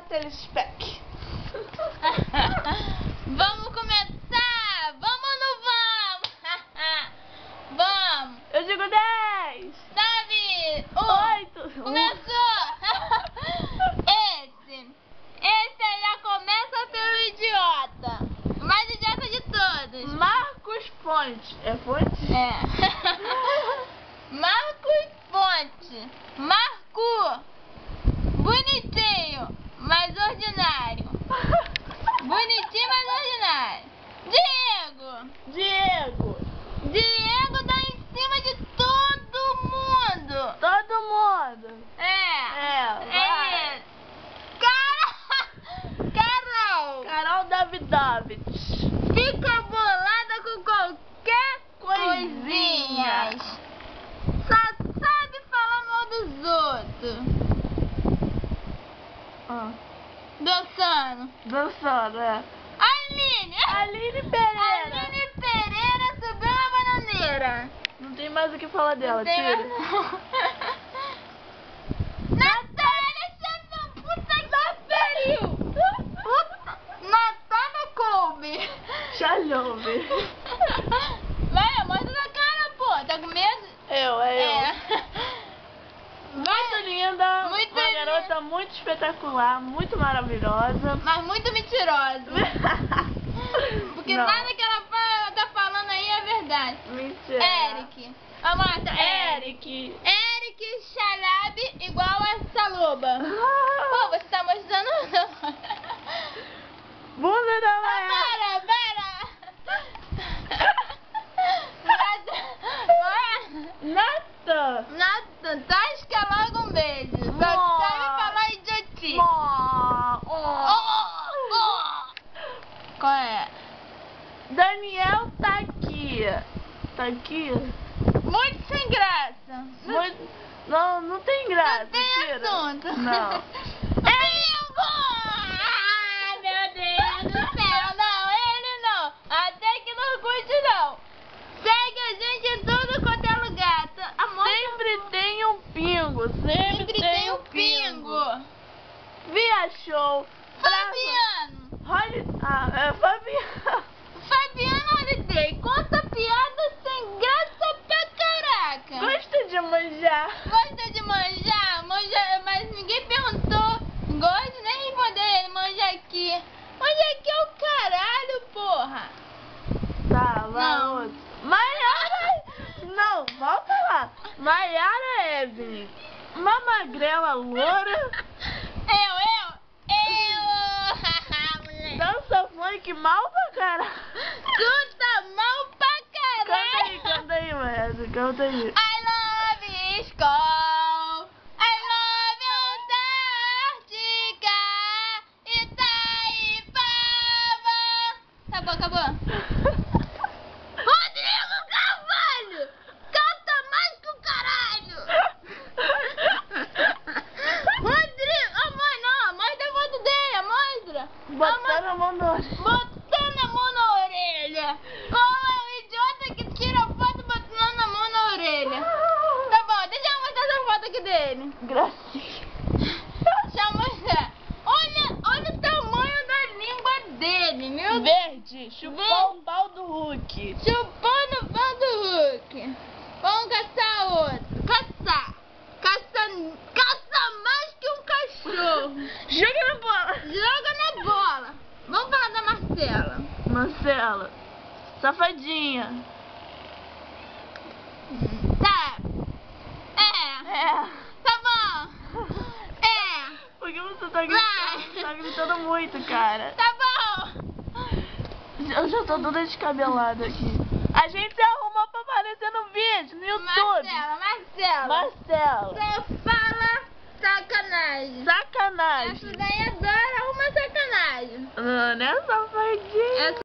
telespec. Vamos começar! Vamos ou não vamos? Vamos! Eu digo 10, 9, 8. Começou! Esse aí já começa pelo idiota. O mais idiota de todos. Marcos Fonte. É Fonte? É. Marcos Fonte. Marco. Bonitinho, mas ordinário. Bonitinho, mas ordinário. Diego dá em cima de todo mundo. Todo mundo. É. Carol Davidovich. fica bolada com qualquer coisinha. Só sabe falar mal dos outros. Dançando, é. Aline Pereira. Aline Pereira subiu na bananeira. Não tem mais o que falar dela, Tem tira. mais- Natália, puta que pariu. Natália Colby. Chalhove. Vai, mostra na cara, pô. Tá com medo? Eu. Muito linda. Muito Uma linda. garota muito espetacular, muito maravilhosa. Mas muito mentirosa. Porque Não. nada que ela tá falando aí é verdade. Mentira. Eric. Mostra. Eric. Eric Chalab igual a Saluba. Pô, você tá mostrando... Bunda da mulher. Para! Nathan, tasca logo um beijo. Só sabe falar idiotice. Qual é? Daniel tá aqui. Tá aqui? Muito sem graça. Não tem graça. Não tem tira. assunto. Não. Bingo! Ah, meu Deus do céu. Não, ele não. Até que não curte, não. Segue a gente em tudo quanto é lugar. Sempre tem um pingo. Sempre tem um pingo. Via show. Fabiano. Fabiano. Fabiano Holiday. Conta piada sem graça pra caraca. Gosta de manjar. Gosta de manjar? Mas ninguém perguntou. Gosta nem responder ele. Manja aqui. Manja aqui é o caralho, porra. Tá, vai Não. outro. Maiara. Não, volta lá. Maiara Evelyn. Uma magrela loura. Eu. Moleque. Dança funk mal pra caralho. Tu tá mal pra caralho. Canta aí, Maestro. Canta aí. I love school. I love Antártica. Acabou. Rodrigo Carvalho! Canta mais que o caralho! Rodrigo! A mãe não! A mãe da foto dele! Mostra! Botando a mão na orelha. Botando a mão na orelha! Qual é o idiota que tira a foto botando a mão na orelha? Tá bom, deixa eu mostrar essa foto aqui dele. Gracinha. Deixa eu mostrar. Olha o tamanho da língua dele, meu Deus. Verde. Chupou o pau do Hulk. Chupando o pau do Hulk. Vamos caçar outro. Caça mais que um cachorro. Joga na bola. Joga na bola. Vamos falar da Marcela. Marcela. Safadinha. Tá. É. Tá bom. Por que você tá gritando? Vai. Tá gritando muito, cara. Tá bom. Eu já tô toda descabelada aqui. A gente se arrumou pra aparecer no vídeo, no YouTube. Marcela. Só fala sacanagem. Sacanagem. Essa daí adora uma sacanagem. Não é safadinha.